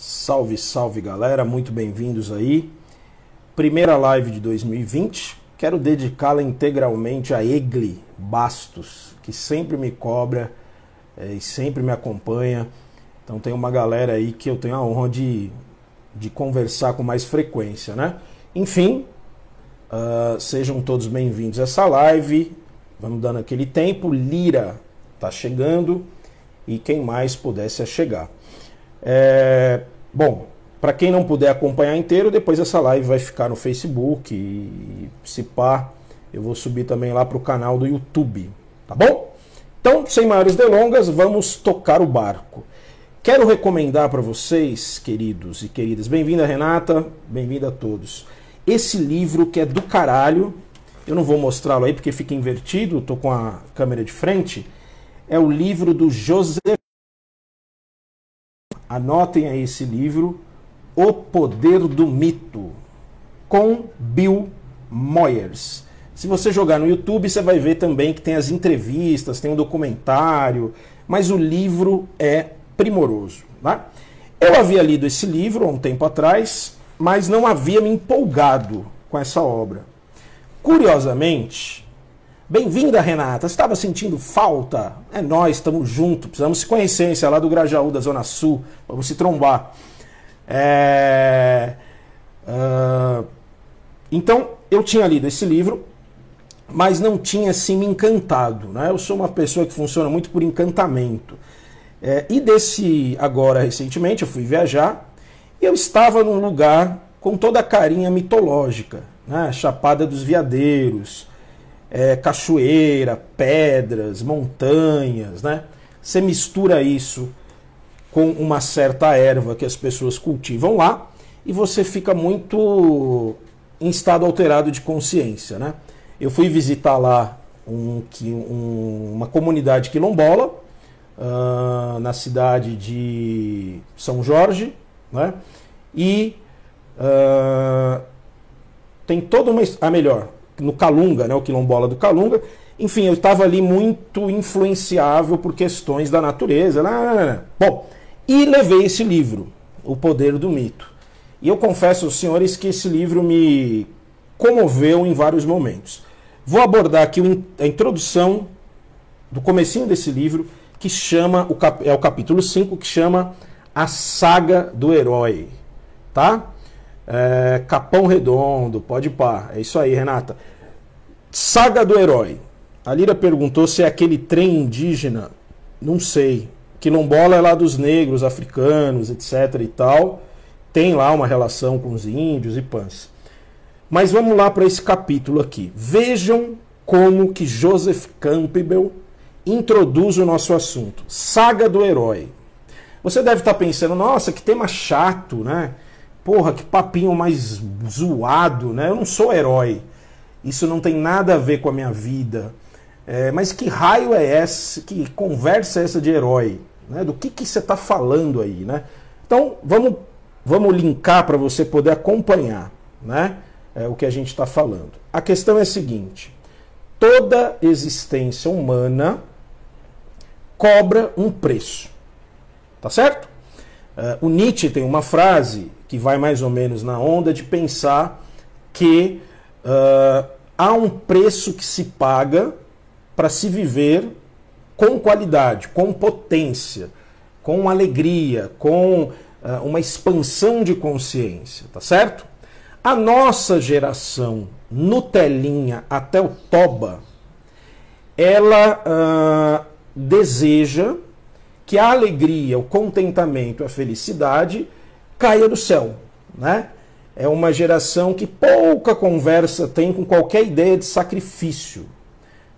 Salve, salve galera, muito bem-vindos aí. Primeira live de 2020. Quero dedicá-la integralmente a Egli Bastos, que sempre me cobra e sempre me acompanha. Então tem uma galera aí que eu tenho a honra de conversar com mais frequência, né? Enfim, sejam todos bem-vindos a essa live. Vamos dando aquele tempo. Lira tá chegando e quem mais pudesse chegar. Bom, para quem não puder acompanhar inteiro, depois essa live vai ficar no Facebook e se pá, eu vou subir também lá para o canal do YouTube, tá bom? Então, sem maiores delongas, vamos tocar o barco. Quero recomendar para vocês, queridos e queridas, bem-vinda Renata, bem-vinda a todos, esse livro que é do caralho, eu não vou mostrá-lo aí porque fica invertido, tô com a câmera de frente, é o livro do José. Anotem aí esse livro, O Poder do Mito, com Bill Moyers. Se você jogar no YouTube, você vai ver também que tem as entrevistas, tem um documentário, mas o livro é primoroso, né? Eu havia lido esse livro há um tempo atrás, mas não havia me empolgado com essa obra. Curiosamente, bem-vinda, Renata. Você estava sentindo falta? É nós, estamos juntos. Precisamos se conhecer, você é lá do Grajaú, da Zona Sul. Vamos se trombar. Então, eu tinha lido esse livro, mas não tinha assim me encantado, né? Eu sou uma pessoa que funciona muito por encantamento. E agora, recentemente, eu fui viajar e eu estava num lugar com toda a carinha mitológica, né? Chapada dos Veadeiros, cachoeira, pedras, montanhas, né? Você mistura isso com uma certa erva que as pessoas cultivam lá e você fica muito em estado alterado de consciência, né? Eu fui visitar lá uma comunidade quilombola na cidade de São Jorge, né? E tem toda melhor, no Calunga, né, o quilombola do Calunga. Enfim, eu estava ali muito influenciável por questões da natureza. Bom, e levei esse livro, O Poder do Mito. E eu confesso aos senhores que esse livro me comoveu em vários momentos. Vou abordar aqui a introdução do comecinho desse livro, que chama, é o capítulo 5, que chama A Saga do Herói. Tá? Capão Redondo, pode pá. É isso aí, Renata. Saga do Herói. A Lira perguntou se é aquele trem indígena. Não sei. Quilombola é lá dos negros, africanos, etc e tal. Tem lá uma relação com os índios e pãs. Mas vamos lá para esse capítulo aqui. Vejam como que Joseph Campbell introduz o nosso assunto. Saga do Herói. Você deve estar pensando, nossa, que tema chato, né? Porra, que papinho mais zoado, né? Eu não sou herói. Isso não tem nada a ver com a minha vida. Mas que raio é esse? Que conversa é essa de herói? Né? Do que você está falando aí, né? Então, vamos linkar para você poder acompanhar, né? O que a gente está falando. A questão é a seguinte. Toda existência humana cobra um preço. Tá certo? O Nietzsche tem uma frase que vai mais ou menos na onda de pensar que há um preço que se paga para se viver com qualidade, com potência, com alegria, com uma expansão de consciência, tá certo? A nossa geração, Nutelinha até o Toba, ela deseja que a alegria, o contentamento, a felicidade caia do céu, né? É uma geração que pouca conversa tem com qualquer ideia de sacrifício,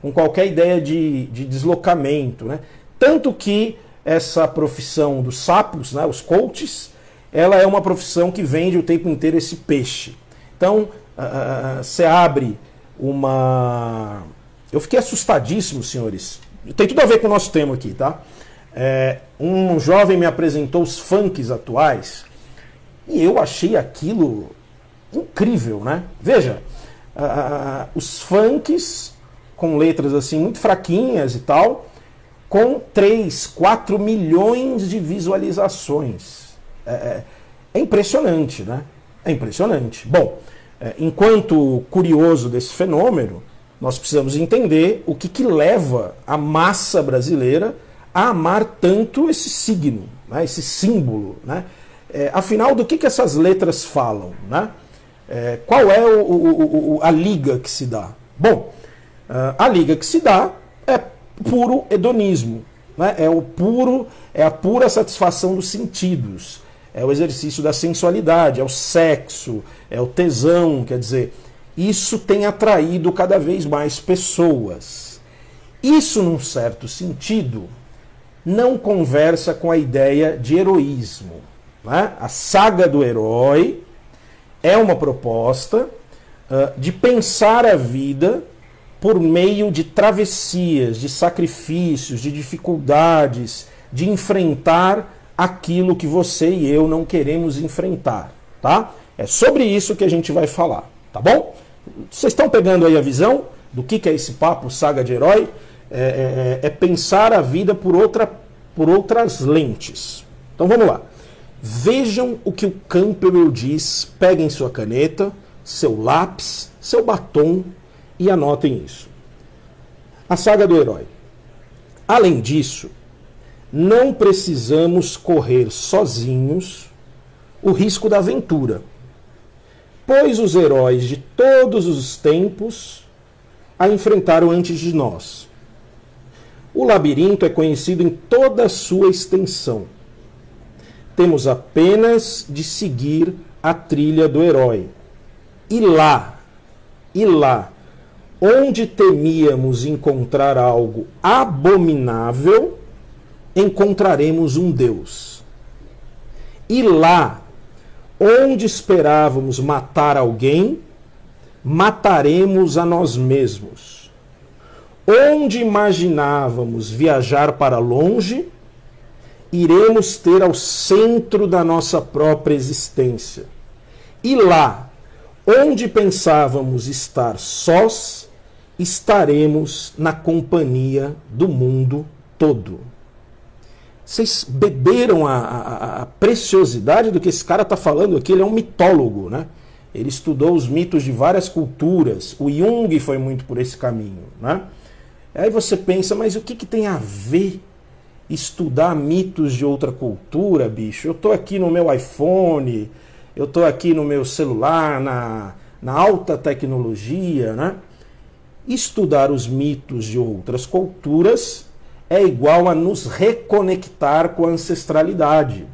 com qualquer ideia de deslocamento, né? Tanto que essa profissão dos sapos, né, os coaches, ela é uma profissão que vende o tempo inteiro esse peixe. Então, você abre uma... Eu fiquei assustadíssimo, senhores. Tem tudo a ver com o nosso tema aqui, tá? Um jovem me apresentou os funks atuais e eu achei aquilo incrível, né? Veja, os funks com letras assim muito fraquinhas e tal, com 3, 4 milhões de visualizações. É impressionante, né? É impressionante. Bom, enquanto curioso desse fenômeno, nós precisamos entender o que leva a massa brasileira a amar tanto esse signo, né? Esse símbolo, né? Afinal, do que essas letras falam, né? Qual é a liga que se dá? Bom, a liga que se dá é puro hedonismo, né? É a pura satisfação dos sentidos, é o exercício da sensualidade, é o sexo, é o tesão, quer dizer, isso tem atraído cada vez mais pessoas. Isso, num certo sentido, não conversa com a ideia de heroísmo, né? A saga do herói é uma proposta de pensar a vida por meio de travessias, de sacrifícios, de dificuldades, de enfrentar aquilo que você e eu não queremos enfrentar, tá? É sobre isso que a gente vai falar, tá bom? Vocês estão pegando aí a visão do que é esse papo saga de herói? É pensar a vida por outras lentes. Então vamos lá. Vejam o que o Campbell diz, peguem sua caneta, seu lápis, seu batom e anotem isso. A saga do herói. Além disso, não precisamos correr sozinhos o risco da aventura, pois os heróis de todos os tempos a enfrentaram antes de nós. O labirinto é conhecido em toda a sua extensão. Temos apenas de seguir a trilha do herói. E lá, onde temíamos encontrar algo abominável, encontraremos um Deus. E lá, onde esperávamos matar alguém, mataremos a nós mesmos. Onde imaginávamos viajar para longe, iremos ter ao centro da nossa própria existência. E lá, onde pensávamos estar sós, estaremos na companhia do mundo todo. Vocês beberam a preciosidade do que esse cara está falando aqui? Ele é um mitólogo, né? Ele estudou os mitos de várias culturas. O Jung foi muito por esse caminho, né? Aí você pensa, mas o que tem a ver estudar mitos de outra cultura, bicho? Eu estou aqui no meu iPhone, eu estou aqui no meu celular, na alta tecnologia, né? Estudar os mitos de outras culturas é igual a nos reconectar com a ancestralidade.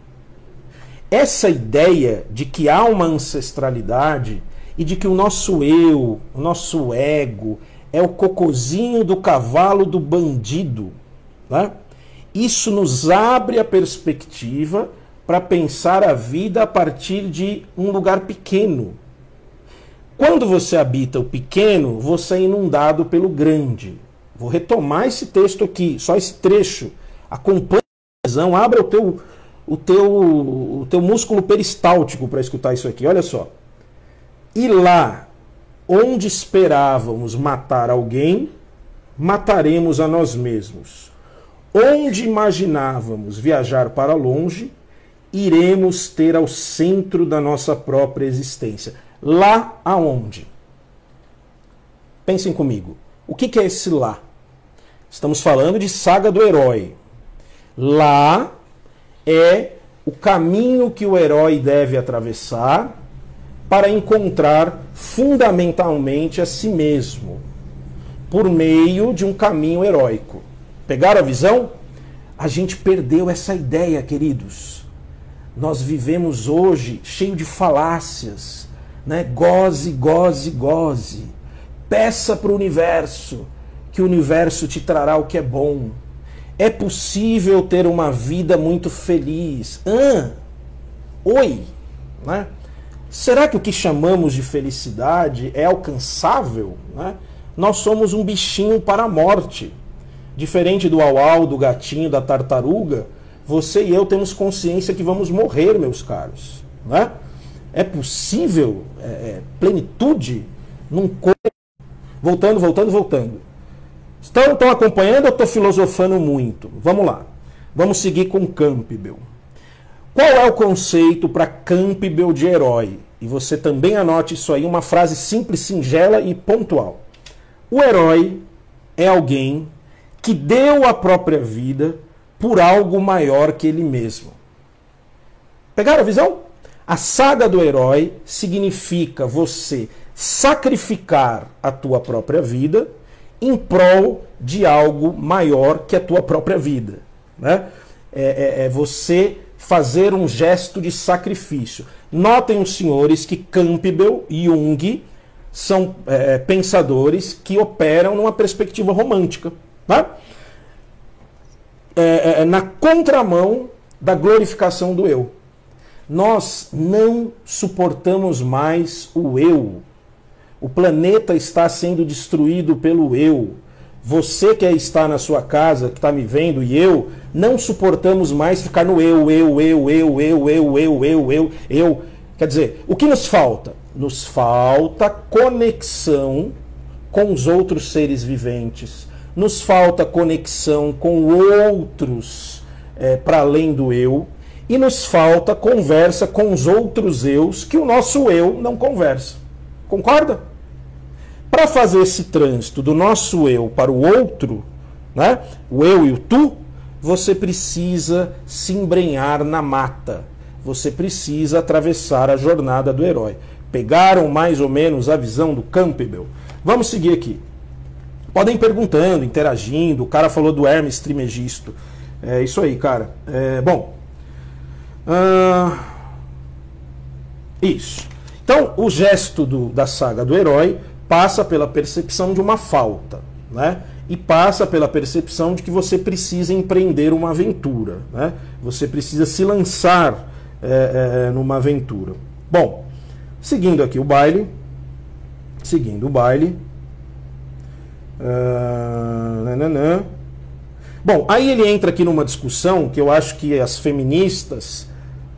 Essa ideia de que há uma ancestralidade e de que o nosso eu, o nosso ego, é o cocozinho do cavalo do bandido, né? Isso nos abre a perspectiva para pensar a vida a partir de um lugar pequeno. Quando você habita o pequeno, você é inundado pelo grande. Vou retomar esse texto aqui, só esse trecho. Acompanhe a visão, abra o teu músculo peristáltico para escutar isso aqui. Olha só. E lá, onde esperávamos matar alguém, mataremos a nós mesmos. Onde imaginávamos viajar para longe, iremos ter ao centro da nossa própria existência. Lá aonde? Pensem comigo. O que é esse lá? Estamos falando de saga do herói. Lá é o caminho que o herói deve atravessar para encontrar fundamentalmente a si mesmo, por meio de um caminho heróico. Pegaram a visão? A gente perdeu essa ideia, queridos. Nós vivemos hoje cheio de falácias, né? Goze, goze, goze. Peça para o universo, que o universo te trará o que é bom. É possível ter uma vida muito feliz. Oi, né? Será que o que chamamos de felicidade é alcançável, né? Nós somos um bichinho para a morte. Diferente do au-au, do gatinho, da tartaruga, você e eu temos consciência que vamos morrer, meus caros, né? É possível plenitude num corpo. Voltando. Estão acompanhando ou estou filosofando muito? Vamos lá. Vamos seguir com Campbell. Qual é o conceito para Campbell de herói? E você também anote isso aí, uma frase simples, singela e pontual. O herói é alguém que deu a própria vida por algo maior que ele mesmo. Pegaram a visão? A saga do herói significa você sacrificar a tua própria vida em prol de algo maior que a tua própria vida, né? É você fazer um gesto de sacrifício. Notem os senhores que Campbell e Jung são pensadores que operam numa perspectiva romântica, né? Na contramão da glorificação do eu. Nós não suportamos mais o eu. O planeta está sendo destruído pelo eu. Você que está na sua casa, que está me vendo, e eu, não suportamos mais ficar no eu. Quer dizer, o que nos falta? Nos falta conexão com os outros seres viventes. Nos falta conexão com outros para além do eu. E nos falta conversa com os outros eus que o nosso eu não conversa. Concorda? Para fazer esse trânsito do nosso eu para o outro, né, o eu e o tu, você precisa se embrenhar na mata. Você precisa atravessar a jornada do herói. Pegaram mais ou menos a visão do Campbell? Vamos seguir aqui. Podem ir perguntando, interagindo. O cara falou do Hermes Trismegisto. É isso aí, cara. Isso. Então, o gesto da saga do herói passa pela percepção de uma falta, né? E passa pela percepção de que você precisa empreender uma aventura, né? Você precisa se lançar numa aventura. Bom, seguindo aqui o baile. Bom, aí ele entra aqui numa discussão que eu acho que as feministas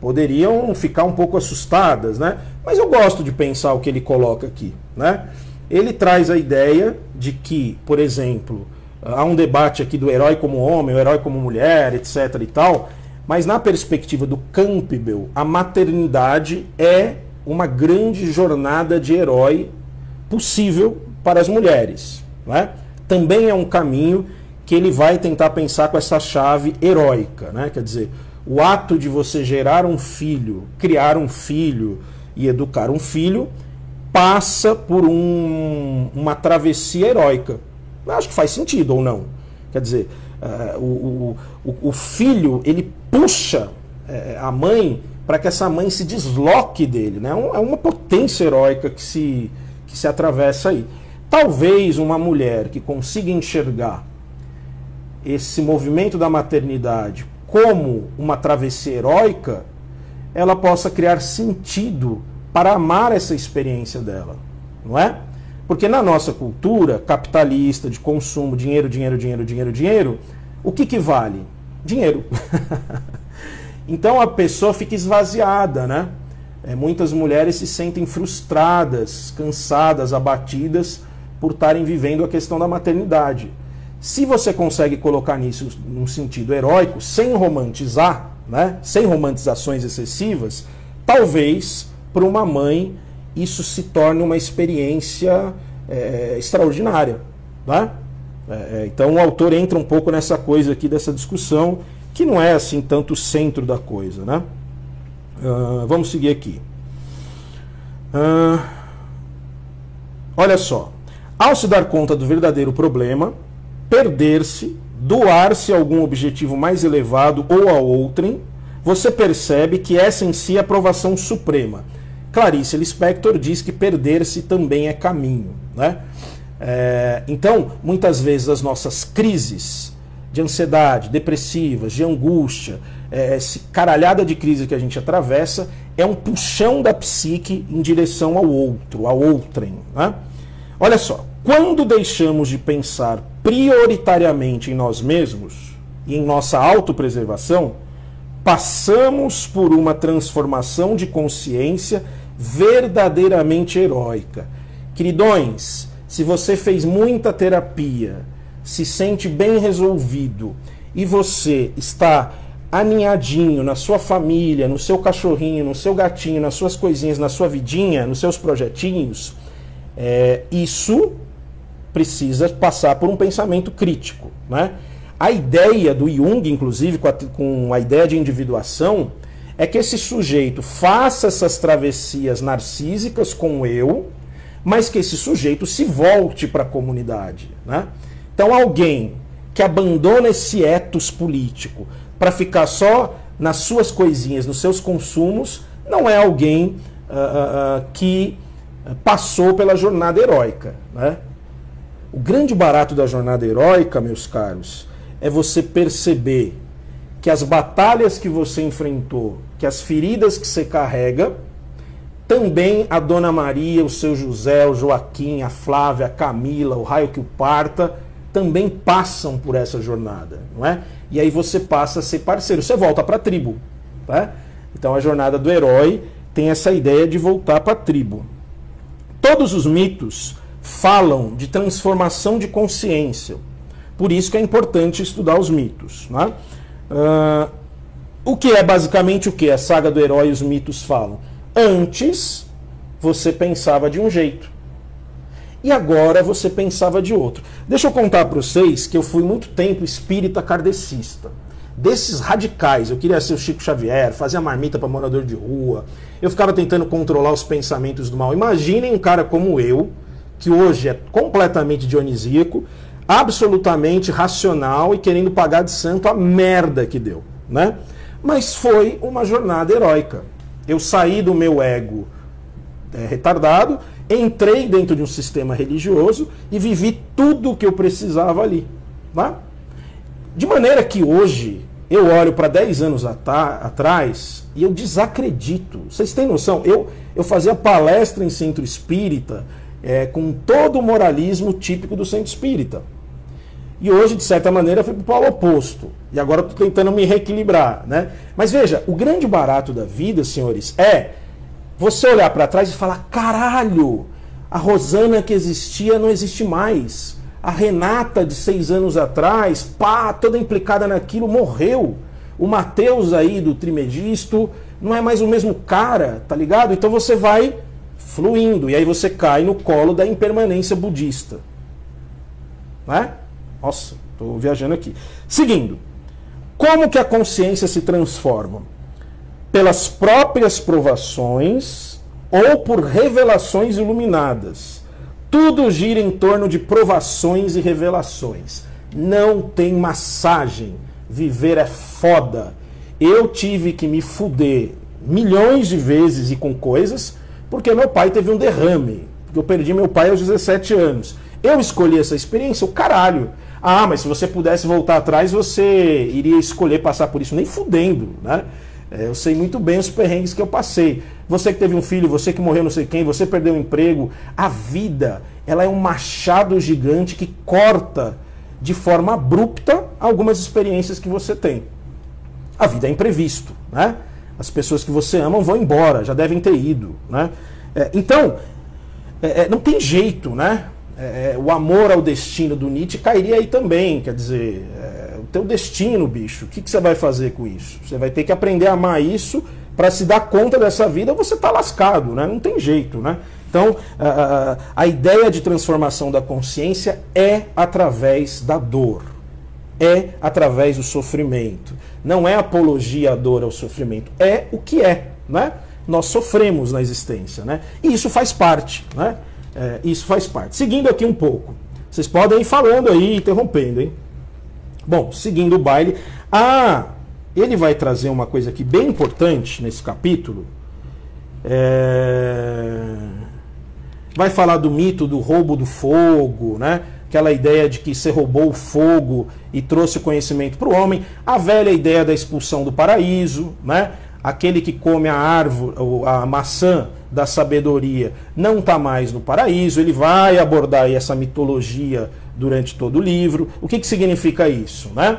poderiam ficar um pouco assustadas, né? Mas eu gosto de pensar o que ele coloca aqui, né? Ele traz a ideia de que, por exemplo, há um debate aqui do herói como homem, o herói como mulher, etc. e tal, mas na perspectiva do Campbell, a maternidade é uma grande jornada de herói possível para as mulheres, né? Também é um caminho que ele vai tentar pensar com essa chave heróica, né? Quer dizer, o ato de você gerar um filho, criar um filho e educar um filho passa por uma travessia heróica. Eu acho que faz sentido ou não. Quer dizer, o filho, ele puxa a mãe para que essa mãe se desloque dele, né? É uma potência heróica que se atravessa aí. Talvez uma mulher que consiga enxergar esse movimento da maternidade como uma travessia heróica, ela possa criar sentido para amar essa experiência dela, não é? Porque na nossa cultura capitalista, de consumo, dinheiro, o que vale? Dinheiro. Então a pessoa fica esvaziada, né? Muitas mulheres se sentem frustradas, cansadas, abatidas por estarem vivendo a questão da maternidade. Se você consegue colocar nisso num sentido heróico, sem romantizar, né? Sem romantizações excessivas, talvez para uma mãe isso se torne uma experiência extraordinária, né? Então o autor entra um pouco nessa coisa aqui, dessa discussão, que não é assim tanto o centro da coisa, né? Vamos seguir aqui. Olha só. Ao se dar conta do verdadeiro problema, perder-se, doar-se a algum objetivo mais elevado ou a outrem, você percebe que essa em si é a aprovação suprema. Clarice Lispector diz que perder-se também é caminho, né? Então, muitas vezes as nossas crises de ansiedade, depressivas, de angústia, essa caralhada de crise que a gente atravessa, é um puxão da psique em direção ao outro, ao outrem, né? Olha só, quando deixamos de pensar prioritariamente em nós mesmos e em nossa autopreservação, passamos por uma transformação de consciência verdadeiramente heróica. Queridões, se você fez muita terapia, se sente bem resolvido e você está aninhadinho na sua família, no seu cachorrinho, no seu gatinho, nas suas coisinhas, na sua vidinha, nos seus projetinhos, isso precisa passar por um pensamento crítico, né? A ideia do Jung, inclusive, com a ideia de individuação, é que esse sujeito faça essas travessias narcísicas com o eu, mas que esse sujeito se volte para a comunidade, né? Então alguém que abandona esse ethos político para ficar só nas suas coisinhas, nos seus consumos, não é alguém que passou pela jornada heróica, né? O grande barato da jornada heróica, meus caros, é você perceber que as batalhas que você enfrentou, que as feridas que você carrega, também a Dona Maria, o seu José, o Joaquim, a Flávia, a Camila, o raio que o parta, também passam por essa jornada, não é? E aí você passa a ser parceiro, você volta para a tribo, tá? Então a jornada do herói tem essa ideia de voltar para a tribo. Todos os mitos falam de transformação de consciência, por isso que é importante estudar os mitos, né? O que é basicamente o que a saga do herói e os mitos falam? Antes você pensava de um jeito e agora você pensava de outro. Deixa eu contar para vocês que eu fui muito tempo espírita kardecista. Desses radicais, eu queria ser o Chico Xavier, fazia marmita para morador de rua, eu ficava tentando controlar os pensamentos do mal. Imaginem um cara como eu, que hoje é completamente dionisíaco, absolutamente racional e querendo pagar de santo a merda que deu, né? Mas foi uma jornada heróica. Eu saí do meu ego retardado, entrei dentro de um sistema religioso e vivi tudo o que eu precisava ali, né? De maneira que hoje eu olho para 10 anos atrás e eu desacredito. Vocês têm noção? Eu fazia palestra em centro espírita com todo o moralismo típico do centro espírita. E hoje, de certa maneira, eu fui para o polo oposto. E agora estou tentando me reequilibrar, né? Mas veja, o grande barato da vida, senhores, é você olhar para trás e falar: caralho, a Rosana que existia não existe mais. A Renata, de 6 anos atrás, pá, toda implicada naquilo, morreu. O Mateus aí do Trimegisto não é mais o mesmo cara, tá ligado? Então você vai fluindo, e aí você cai no colo da impermanência budista. Né? Nossa, estou viajando aqui. Seguindo, como que a consciência se transforma? Pelas próprias provações ou por revelações iluminadas. Tudo gira em torno de provações e revelações. Não tem massagem. Viver é foda. Eu tive que me fuder milhões de vezes e com coisas, porque meu pai teve um derrame. Eu perdi meu pai aos 17 anos. Eu escolhi essa experiência, o caralho. Ah, mas se você pudesse voltar atrás, você iria escolher passar por isso. Nem fudendo, né? Eu sei muito bem os perrengues que eu passei. Você que teve um filho, você que morreu não sei quem, você perdeu o emprego. A vida, ela é um machado gigante que corta de forma abrupta algumas experiências que você tem. A vida é imprevisto, né? As pessoas que você ama vão embora, já devem ter ido, né? Então, não tem jeito, né? O amor ao destino do Nietzsche cairia aí também, quer dizer, o teu destino, bicho, o que você vai fazer com isso? Você vai ter que aprender a amar isso para se dar conta dessa vida, ou você está lascado, né? Não tem jeito, né? Então, a ideia de transformação da consciência é através da dor, é através do sofrimento. Não é apologia à dor, ao sofrimento, é o que é, né? Nós sofremos na existência, né? E isso faz parte, né? Isso faz parte. Seguindo aqui um pouco, vocês podem ir falando aí, interrompendo, hein? Bom, seguindo o baile. Ele vai trazer uma coisa aqui bem importante nesse capítulo. Vai falar do mito do roubo do fogo, né? Aquela ideia de que você roubou o fogo e trouxe o conhecimento para o homem. A velha ideia da expulsão do paraíso, né? Aquele que come a árvore, a maçã da sabedoria, não está mais no paraíso. Ele vai abordar aí essa mitologia durante todo o livro. O que significa isso, né?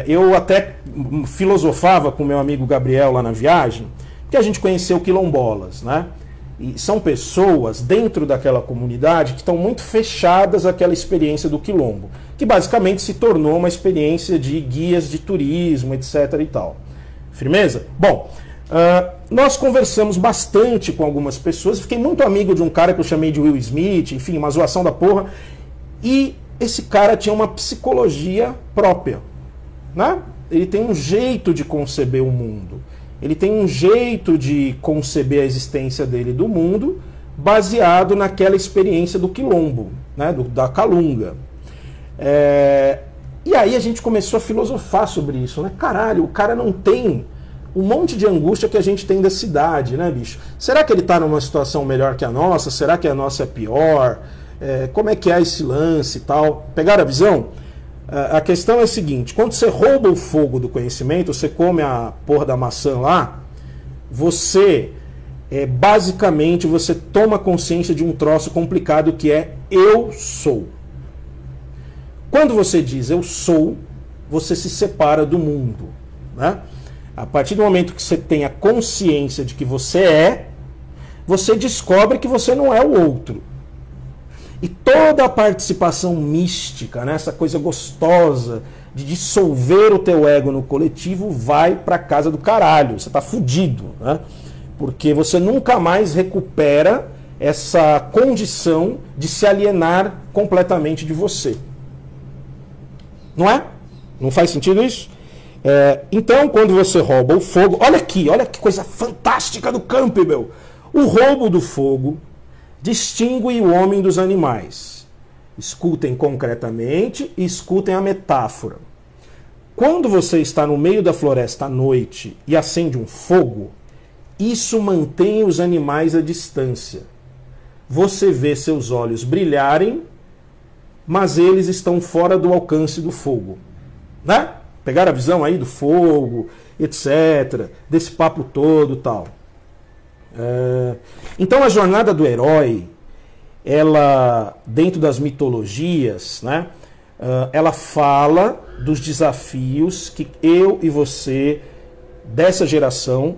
Eu até filosofava com meu amigo Gabriel lá na viagem, que a gente conheceu quilombolas, né? E são pessoas dentro daquela comunidade que estão muito fechadas àquela experiência do quilombo, que basicamente se tornou uma experiência de guias de turismo, etc. e tal. Firmeza? Bom, nós conversamos bastante com algumas pessoas, fiquei muito amigo de um cara que eu chamei de Will Smith, enfim, uma zoação da porra, e esse cara tinha uma psicologia própria, né? Ele tem um jeito de conceber o mundo, ele tem um jeito de conceber a existência dele do mundo baseado naquela experiência do quilombo, né? Da calunga. E aí a gente começou a filosofar sobre isso, né? Caralho, o cara não tem um monte de angústia que a gente tem da cidade, né, bicho? Será que ele tá numa situação melhor que a nossa? Será que a nossa é pior? Como é que é esse lance e tal? Pegaram a visão? A questão é a seguinte: quando você rouba o fogo do conhecimento, você come a porra da maçã lá, você, basicamente, você toma consciência de um troço complicado que é eu sou. Quando você diz eu sou, você se separa do mundo, né? A partir do momento que você tem a consciência de que você você descobre que você não é o outro. E toda a participação mística, né, essa coisa gostosa de dissolver o teu ego no coletivo, vai pra casa do caralho. Você tá fudido, né? Porque você nunca mais recupera essa condição de se alienar completamente de você. Não é? Não faz sentido isso? Então, quando você rouba o fogo... Olha aqui, olha que coisa fantástica do Campbell. O roubo do fogo distingue o homem dos animais. Escutem concretamente e escutem a metáfora. Quando você está no meio da floresta à noite e acende um fogo, isso mantém os animais à distância. Você vê seus olhos brilharem, mas eles estão fora do alcance do fogo. Né? Pegaram a visão aí do fogo, etc., desse papo todo e tal. Então a jornada do herói, ela, dentro das mitologias, né, ela fala dos desafios que eu e você, dessa geração,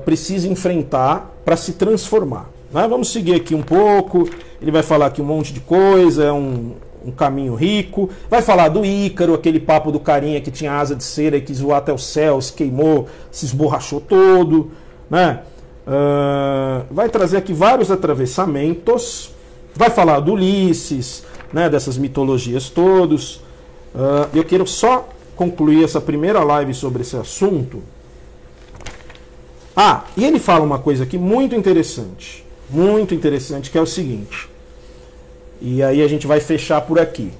precisa enfrentar para se transformar. Né? Vamos seguir aqui um pouco, ele vai falar aqui um monte de coisa, um caminho rico, vai falar do Ícaro, aquele papo do carinha que tinha asa de cera e quis voar até o céu, se queimou, se esborrachou todo, né? Vai trazer aqui vários atravessamentos, vai falar do Ulisses, né, dessas mitologias todos. Eu quero só concluir essa primeira live sobre esse assunto. E ele fala uma coisa aqui muito interessante, que é o seguinte, e aí a gente vai fechar por aqui,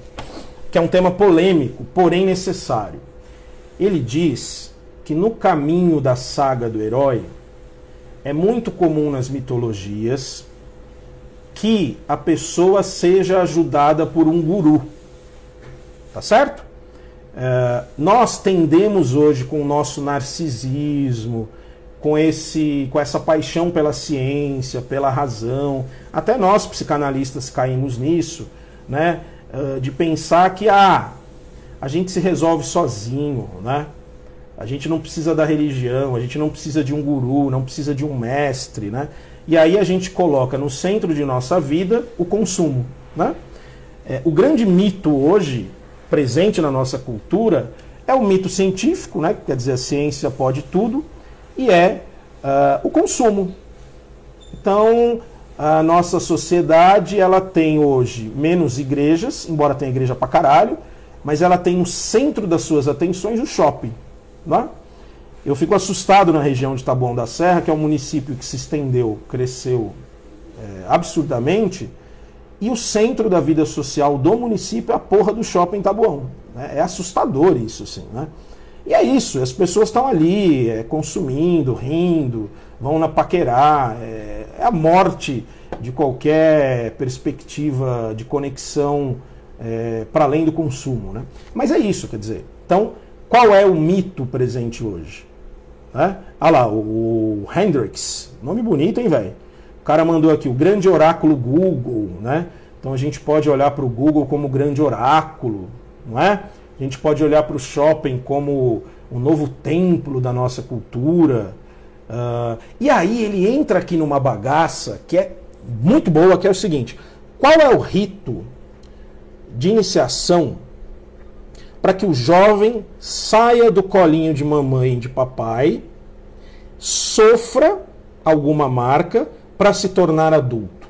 que é um tema polêmico, porém necessário. Ele diz que no caminho da saga do herói, é muito comum nas mitologias que a pessoa seja ajudada por um guru. Tá certo? Nós tendemos hoje, com o nosso narcisismo, com essa paixão pela ciência, pela razão, até nós psicanalistas caímos nisso, né? De pensar que a gente se resolve sozinho, né? A gente não precisa da religião, a gente não precisa de um guru, não precisa de um mestre, né? E aí a gente coloca no centro de nossa vida o consumo, né? O grande mito hoje, presente na nossa cultura, é o mito científico, né? Quer dizer, a ciência pode tudo, e o consumo. Então, a nossa sociedade, ela tem hoje menos igrejas, embora tenha igreja pra caralho, mas ela tem no centro das suas atenções o shopping. Né? Eu fico assustado na região de Taboão da Serra, que é um município que se estendeu, cresceu absurdamente, e o centro da vida social do município é a porra do shopping Taboão. Né? É assustador isso, assim, né? E é isso, as pessoas estão ali consumindo, rindo, vão na paquerá, é a morte de qualquer perspectiva de conexão para além do consumo, né? Mas é isso, quer dizer, então, qual é o mito presente hoje? Olha lá, o Hendrix, nome bonito, hein, velho? O cara mandou aqui, o grande oráculo Google, né? Então a gente pode olhar para o Google como o grande oráculo, não é? A gente pode olhar para o shopping como o novo templo da nossa cultura. E aí ele entra aqui numa bagaça que é muito boa, que é o seguinte: qual é o rito de iniciação para que o jovem saia do colinho de mamãe e de papai, sofra alguma marca para se tornar adulto?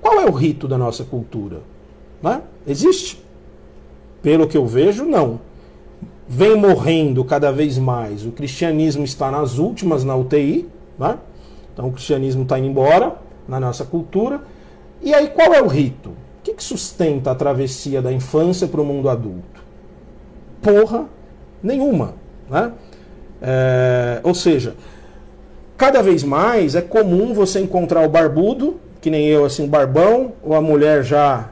Qual é o rito da nossa cultura? Né? Existe? Pelo que eu vejo, não. Vem morrendo cada vez mais. O cristianismo está nas últimas na UTI, né? Então o cristianismo está indo embora na nossa cultura. E aí qual é o rito? O que sustenta a travessia da infância para o mundo adulto? Porra nenhuma, né? Ou seja, cada vez mais é comum você encontrar o barbudo, que nem eu, assim, barbão, ou a mulher já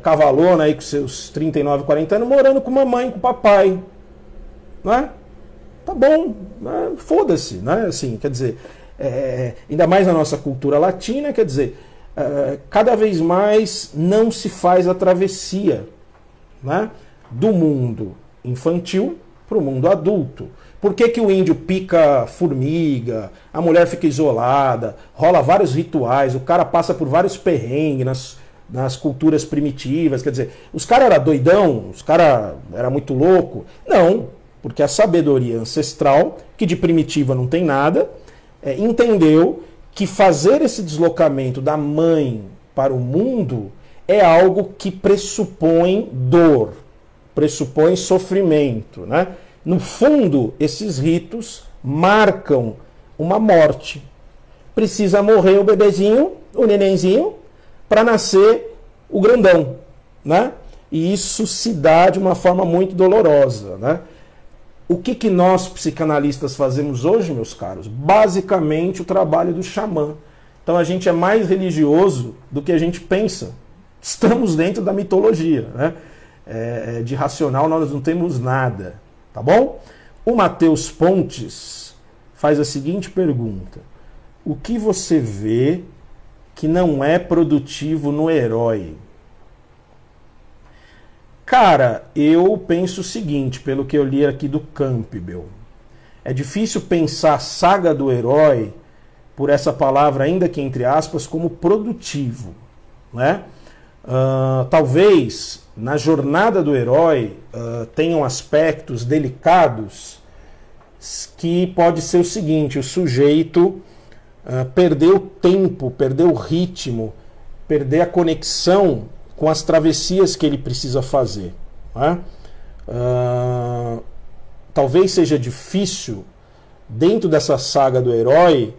cavalona aí com seus 39, 40 anos, morando com mamãe, com papai, né? Tá bom, né? Foda-se, né? Assim, quer dizer, ainda mais na nossa cultura latina, quer dizer, cada vez mais não se faz a travessia, né, do mundo infantil para o mundo adulto. Por que que o índio pica formiga, a mulher fica isolada, rola vários rituais, o cara passa por vários perrengues nas culturas primitivas? Quer dizer, os caras eram doidão, os caras eram muito louco? Não, porque a sabedoria ancestral, que de primitiva não tem nada, entendeu que fazer esse deslocamento da mãe para o mundo é algo que pressupõe dor, pressupõe sofrimento, né? No fundo, esses ritos marcam uma morte. Precisa morrer o bebezinho, o nenenzinho, para nascer o grandão, né? E isso se dá de uma forma muito dolorosa, né? O que nós psicanalistas fazemos hoje, meus caros? Basicamente o trabalho do xamã. Então a gente é mais religioso do que a gente pensa. Estamos dentro da mitologia, né? De racional nós não temos nada, tá bom? O Matheus Pontes faz a seguinte pergunta: o que você vê que não é produtivo no herói? Cara, eu penso o seguinte, pelo que eu li aqui do Campbell. É difícil pensar a saga do herói, por essa palavra, ainda que entre aspas, como produtivo, né? Talvez na jornada do herói tenham aspectos delicados que pode ser o seguinte: o sujeito perdeu o tempo, perdeu o ritmo, perder a conexão com as travessias que ele precisa fazer, né? Talvez seja difícil, dentro dessa saga do herói,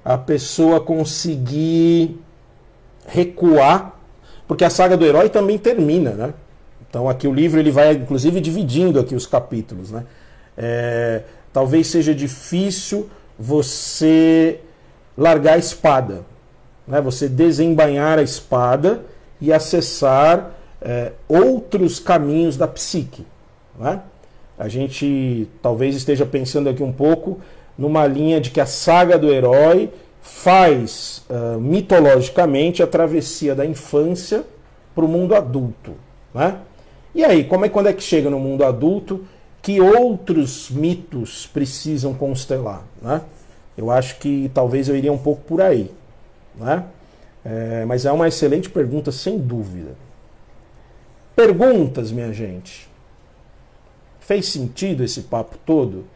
a pessoa conseguir recuar, porque a saga do herói também termina, né? Então aqui o livro ele vai inclusive dividindo aqui os capítulos, né? Talvez seja difícil você largar a espada, né? Você desembainhar a espada e acessar outros caminhos da psique, né? A gente talvez esteja pensando aqui um pouco numa linha de que a saga do herói faz mitologicamente a travessia da infância para o mundo adulto, né? E aí, quando é que chega no mundo adulto, que outros mitos precisam constelar, né? Eu acho que talvez eu iria um pouco por aí, né? Mas é uma excelente pergunta, sem dúvida. Perguntas, minha gente. Fez sentido esse papo todo?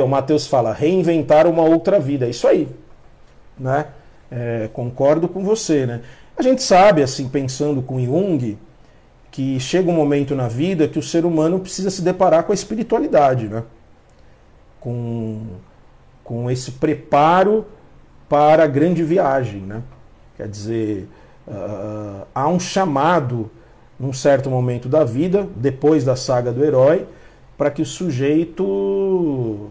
O Matheus fala, reinventar uma outra vida. É isso aí, né? Concordo com você, né? A gente sabe, assim, pensando com Jung, que chega um momento na vida que o ser humano precisa se deparar com a espiritualidade, né? Com esse preparo para a grande viagem, né? Quer dizer, há um chamado num certo momento da vida, depois da saga do herói, para que o sujeito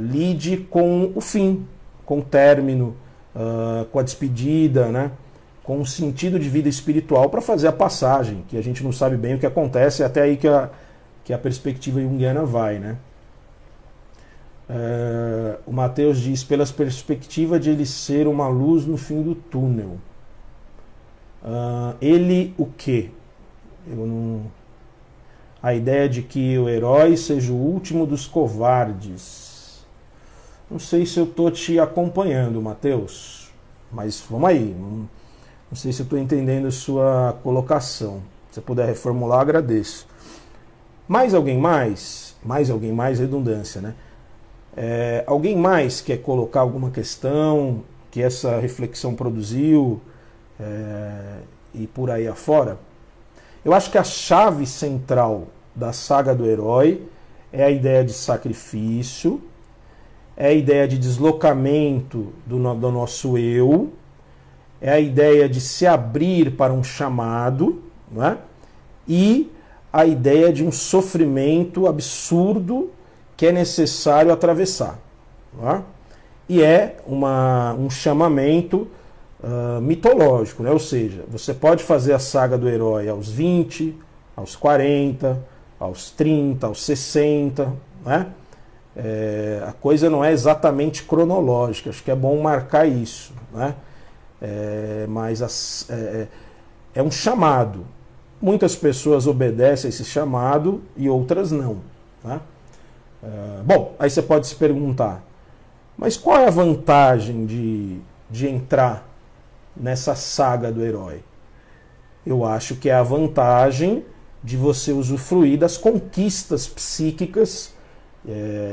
lide com o fim, com o término, com a despedida, né? Com um sentido de vida espiritual para fazer a passagem, que a gente não sabe bem o que acontece, até aí que a perspectiva junguiana vai, né? O Matheus diz, pela perspectiva de ele ser uma luz no fim do túnel. Ele o quê? A ideia de que o herói seja o último dos covardes. Não sei se eu estou te acompanhando, Matheus, mas vamos aí. Não sei se eu estou entendendo a sua colocação. Se você puder reformular, agradeço. Mais alguém mais? Mais alguém mais, redundância, né? Alguém mais quer colocar alguma questão que essa reflexão produziu e por aí afora? Eu acho que a chave central da saga do herói é a ideia de sacrifício, é a ideia de deslocamento do nosso eu, é a ideia de se abrir para um chamado, não é? E a ideia de um sofrimento absurdo que é necessário atravessar. Não é? E é um chamamento mitológico, né? Ou seja, você pode fazer a saga do herói aos 20, aos 40, aos 30, aos 60, né? A coisa não é exatamente cronológica, acho que é bom marcar isso, né? Mas é um chamado. Muitas pessoas obedecem a esse chamado e outras não. Tá? Bom, aí você pode se perguntar, mas qual é a vantagem de entrar nessa saga do herói? Eu acho que é a vantagem de você usufruir das conquistas psíquicas,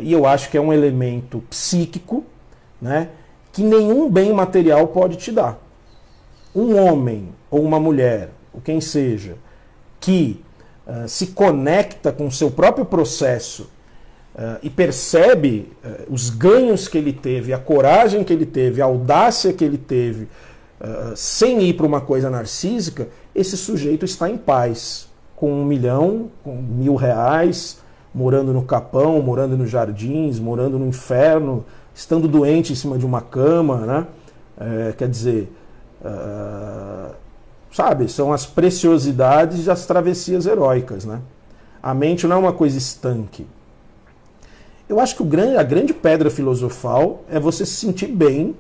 e eu acho que é um elemento psíquico, né, que nenhum bem material pode te dar. Um homem ou uma mulher, ou quem seja, que se conecta com o seu próprio processo e percebe os ganhos que ele teve, a coragem que ele teve, a audácia que ele teve, sem ir para uma coisa narcísica, esse sujeito está em paz, com 1 milhão, com R$1.000, morando no Capão, morando nos jardins, morando no inferno, estando doente em cima de uma cama, né? Quer dizer, sabe, são as preciosidades das travessias heróicas, né? A mente não é uma coisa estanque. Eu acho que a grande pedra filosofal é você se sentir bem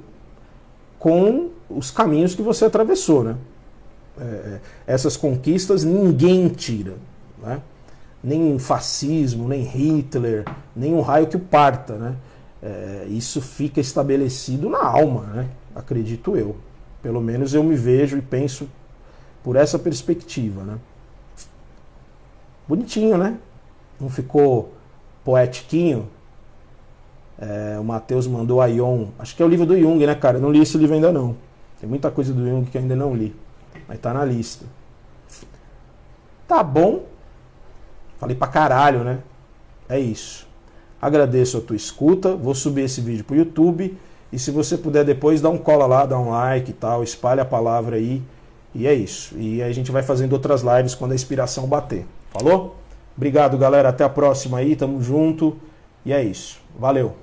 com os caminhos que você atravessou, né? Essas conquistas ninguém tira, né? Nem fascismo, nem Hitler, nem um raio que o parta, né? Isso fica estabelecido na alma, né? Acredito eu. Pelo menos eu me vejo e penso por essa perspectiva, né? Bonitinho, né? Não ficou poetiquinho? O Matheus mandou a Ion. Acho que é o livro do Jung, né, cara? Eu não li esse livro ainda não. Tem muita coisa do Jung que eu ainda não li. Mas tá na lista. Tá bom. Falei pra caralho, né? É isso. Agradeço a tua escuta. Vou subir esse vídeo pro YouTube. E se você puder depois, dá um cola lá, dá um like e tal. Espalha a palavra aí. E é isso. E aí a gente vai fazendo outras lives quando a inspiração bater. Falou? Obrigado, galera. Até a próxima aí. Tamo junto. E é isso. Valeu.